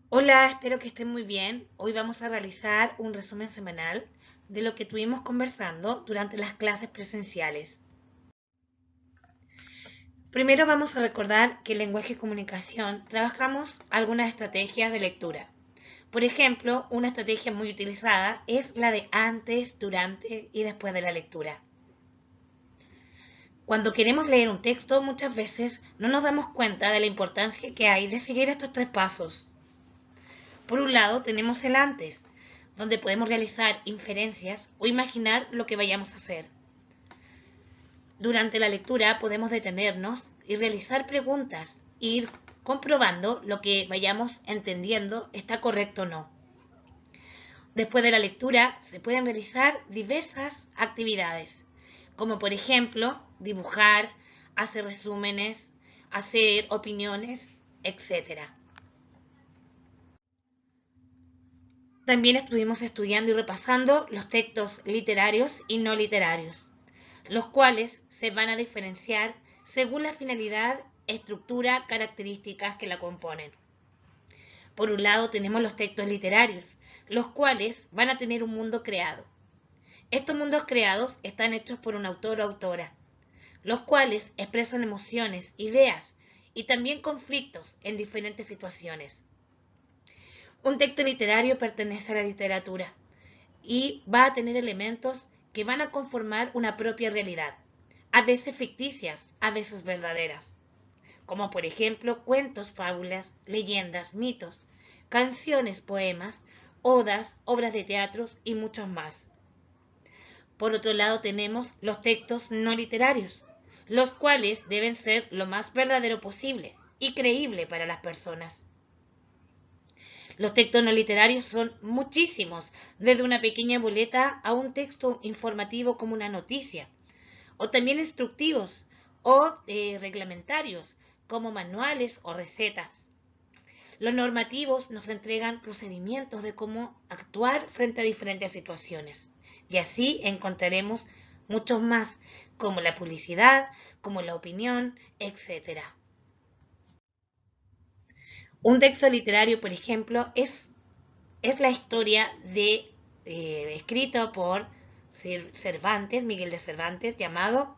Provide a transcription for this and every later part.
Hola, espero que estén muy bien. Hoy vamos a realizar un resumen semanal de lo que tuvimos conversando durante las clases presenciales. Primero vamos a recordar que en lenguaje y comunicación trabajamos algunas estrategias de lectura. Por ejemplo, una estrategia muy utilizada es la de antes, durante y después de la lectura. Cuando queremos leer un texto, muchas veces no nos damos cuenta de la importancia que hay de seguir estos tres pasos. Por un lado, tenemos el antes, donde podemos realizar inferencias o imaginar lo que vayamos a hacer. Durante la lectura podemos detenernos y realizar preguntas e ir comprobando lo que vayamos entendiendo está correcto o no. Después de la lectura se pueden realizar diversas actividades, como por ejemplo dibujar, hacer resúmenes, hacer opiniones, etc. También estuvimos estudiando y repasando los textos literarios y no literarios, los cuales se van a diferenciar según la finalidad, estructura, características que la componen. Por un lado tenemos los textos literarios, los cuales van a tener un mundo creado. Estos mundos creados están hechos por un autor o autora, los cuales expresan emociones, ideas y también conflictos en diferentes situaciones. Un texto literario pertenece a la literatura y va a tener elementos que van a conformar una propia realidad, a veces ficticias, a veces verdaderas, como por ejemplo cuentos, fábulas, leyendas, mitos, canciones, poemas, odas, obras de teatro y muchos más. Por otro lado tenemos los textos no literarios, los cuales deben ser lo más verdadero posible y creíble para las personas. Los textos no literarios son muchísimos, desde una pequeña boleta a un texto informativo como una noticia, o también instructivos o reglamentarios, como manuales o recetas. Los normativos nos entregan procedimientos de cómo actuar frente a diferentes situaciones. Y así encontraremos muchos más, como la publicidad, como la opinión, etc. Un texto literario, por ejemplo, es la historia escrito por Cervantes, Miguel de Cervantes, llamado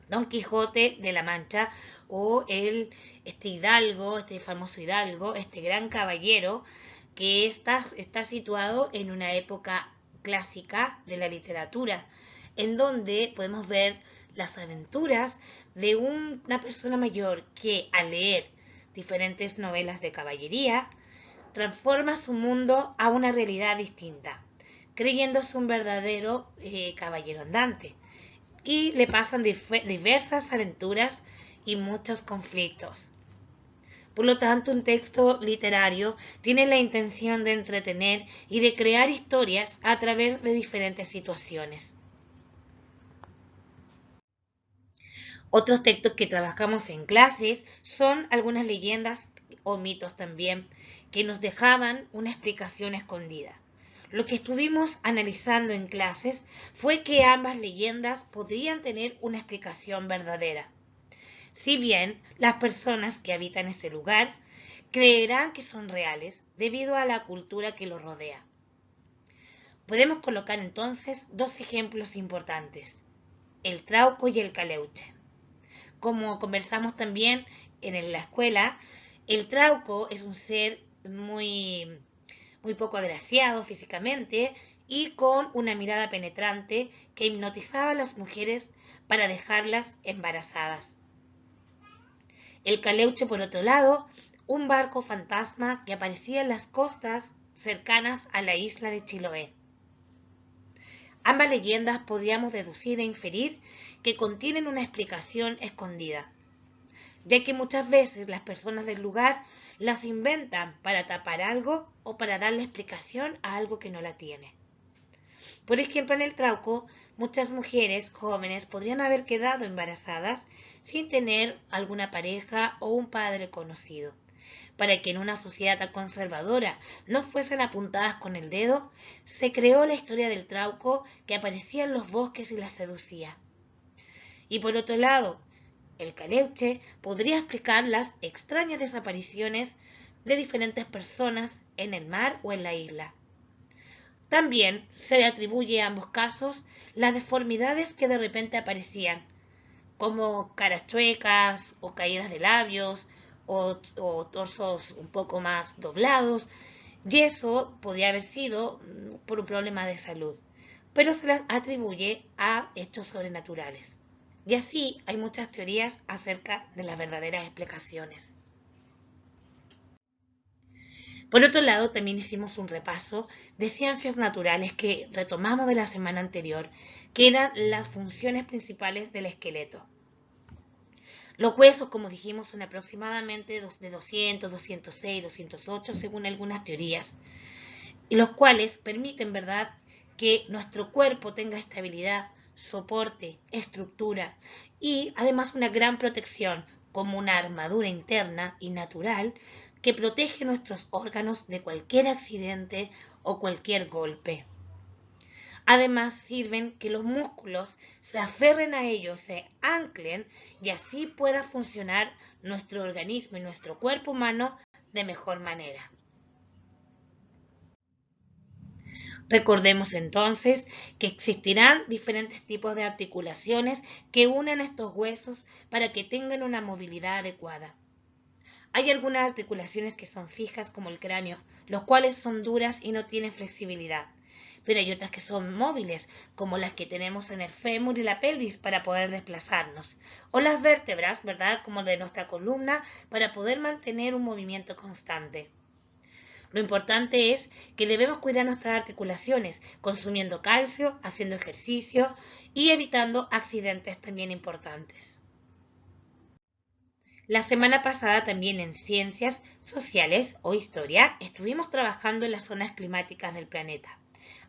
Don Quijote de la Mancha, o este hidalgo, este famoso hidalgo, este gran caballero que está situado en una época clásica de la literatura, en donde podemos ver las aventuras de una persona mayor que al leer diferentes novelas de caballería transforma su mundo a una realidad distinta, creyéndose un verdadero caballero andante. Y le pasan diversas aventuras y muchos conflictos. Por lo tanto, un texto literario tiene la intención de entretener y de crear historias a través de diferentes situaciones. Otros textos que trabajamos en clases son algunas leyendas o mitos también que nos dejaban una explicación escondida. Lo que estuvimos analizando en clases fue que ambas leyendas podrían tener una explicación verdadera. Si bien las personas que habitan ese lugar creerán que son reales debido a la cultura que los rodea. Podemos colocar entonces dos ejemplos importantes, el trauco y el caleuche. Como conversamos también en la escuela, el trauco es un ser muy poco agraciado físicamente y con una mirada penetrante que hipnotizaba a las mujeres para dejarlas embarazadas. El caleuche, por otro lado, un barco fantasma que aparecía en las costas cercanas a la isla de Chiloé. Ambas leyendas podríamos deducir e inferir que contienen una explicación escondida, ya que muchas veces las personas del lugar las inventan para tapar algo o para darle explicación a algo que no la tiene. Por ejemplo, en el Trauco, muchas mujeres jóvenes podrían haber quedado embarazadas sin tener alguna pareja o un padre conocido. Para que en una sociedad tan conservadora no fuesen apuntadas con el dedo, se creó la historia del Trauco que aparecía en los bosques y las seducía. Y por otro lado, el Caleuche podría explicar las extrañas desapariciones de diferentes personas en el mar o en la isla. También se le atribuye a ambos casos las deformidades que de repente aparecían, como caras chuecas o caídas de labios o torsos un poco más doblados, y eso podría haber sido por un problema de salud, pero se les atribuye a hechos sobrenaturales. Y así hay muchas teorías acerca de las verdaderas explicaciones. Por otro lado, también hicimos un repaso de ciencias naturales que retomamos de la semana anterior, que eran las funciones principales del esqueleto. Los huesos, como dijimos, son aproximadamente de 200, 206, 208 según algunas teorías, y los cuales permiten, ¿verdad?, que nuestro cuerpo tenga estabilidad, soporte, estructura y además una gran protección como una armadura interna y natural que protege nuestros órganos de cualquier accidente o cualquier golpe. Además, sirven que los músculos se aferren a ellos, se anclen y así pueda funcionar nuestro organismo y nuestro cuerpo humano de mejor manera. Recordemos entonces que existirán diferentes tipos de articulaciones que unen estos huesos para que tengan una movilidad adecuada. Hay algunas articulaciones que son fijas como el cráneo, los cuales son duras y no tienen flexibilidad. Pero hay otras que son móviles, como las que tenemos en el fémur y la pelvis para poder desplazarnos. O las vértebras, ¿verdad?, como de nuestra columna, para poder mantener un movimiento constante. Lo importante es que debemos cuidar nuestras articulaciones, consumiendo calcio, haciendo ejercicio y evitando accidentes también importantes. La semana pasada también en Ciencias Sociales o Historia estuvimos trabajando en las zonas climáticas del planeta.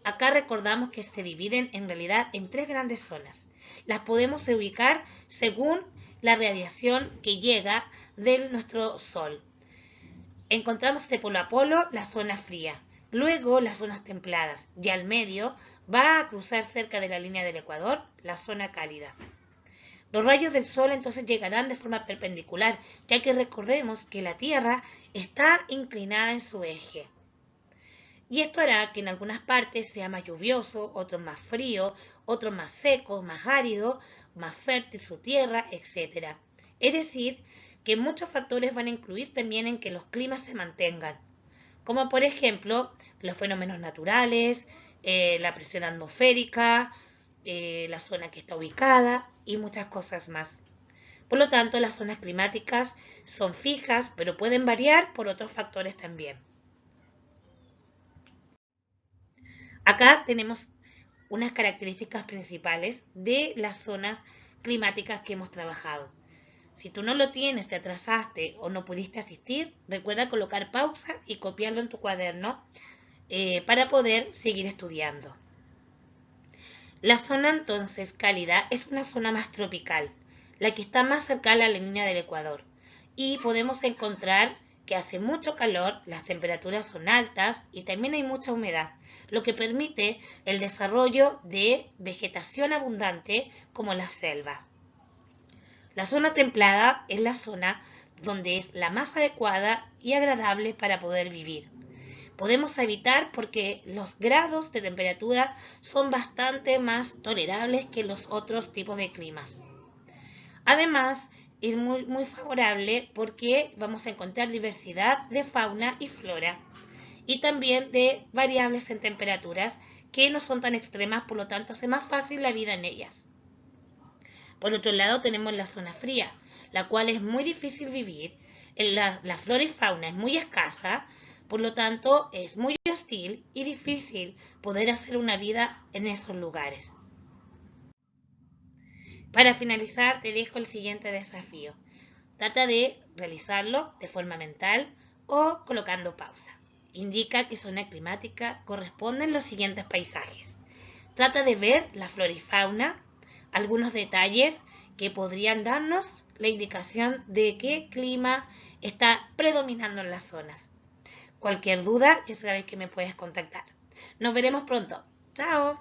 Acá recordamos que se dividen en realidad en tres grandes zonas. Las podemos ubicar según la radiación que llega de nuestro Sol. Encontramos de polo a polo la zona fría, luego las zonas templadas y al medio va a cruzar cerca de la línea del Ecuador la zona cálida. Los rayos del Sol entonces llegarán de forma perpendicular, ya que recordemos que la Tierra está inclinada en su eje. Y esto hará que en algunas partes sea más lluvioso, otros más frío, otros más seco, más árido, más fértil su tierra, etc. Es decir, que muchos factores van a influir también en que los climas se mantengan, como por ejemplo los fenómenos naturales, la presión atmosférica, la zona que está ubicada y muchas cosas más. Por lo tanto, las zonas climáticas son fijas, pero pueden variar por otros factores también. Acá tenemos unas características principales de las zonas climáticas que hemos trabajado. Si tú no lo tienes, te atrasaste o no pudiste asistir, recuerda colocar pausa y copiarlo en tu cuaderno para poder seguir estudiando. La zona entonces cálida es una zona más tropical, la que está más cercana a la línea del Ecuador. Y podemos encontrar que hace mucho calor, las temperaturas son altas y también hay mucha humedad, lo que permite el desarrollo de vegetación abundante como las selvas. La zona templada es la zona donde es la más adecuada y agradable para poder vivir. Podemos evitar porque los grados de temperatura son bastante más tolerables que los otros tipos de climas. Además, es muy favorable porque vamos a encontrar diversidad de fauna y flora y también de variables en temperaturas que no son tan extremas, por lo tanto hace más fácil la vida en ellas. Por otro lado tenemos la zona fría, la cual es muy difícil vivir, la flora y fauna es muy escasa, por lo tanto es muy hostil y difícil poder hacer una vida en esos lugares. Para finalizar te dejo el siguiente desafío. Trata de realizarlo de forma mental o colocando pausa. Indica qué zona climática corresponden los siguientes paisajes. Trata de ver la flora y fauna, algunos detalles que podrían darnos la indicación de qué clima está predominando en las zonas. Cualquier duda, ya sabes que me puedes contactar. Nos veremos pronto. ¡Chao!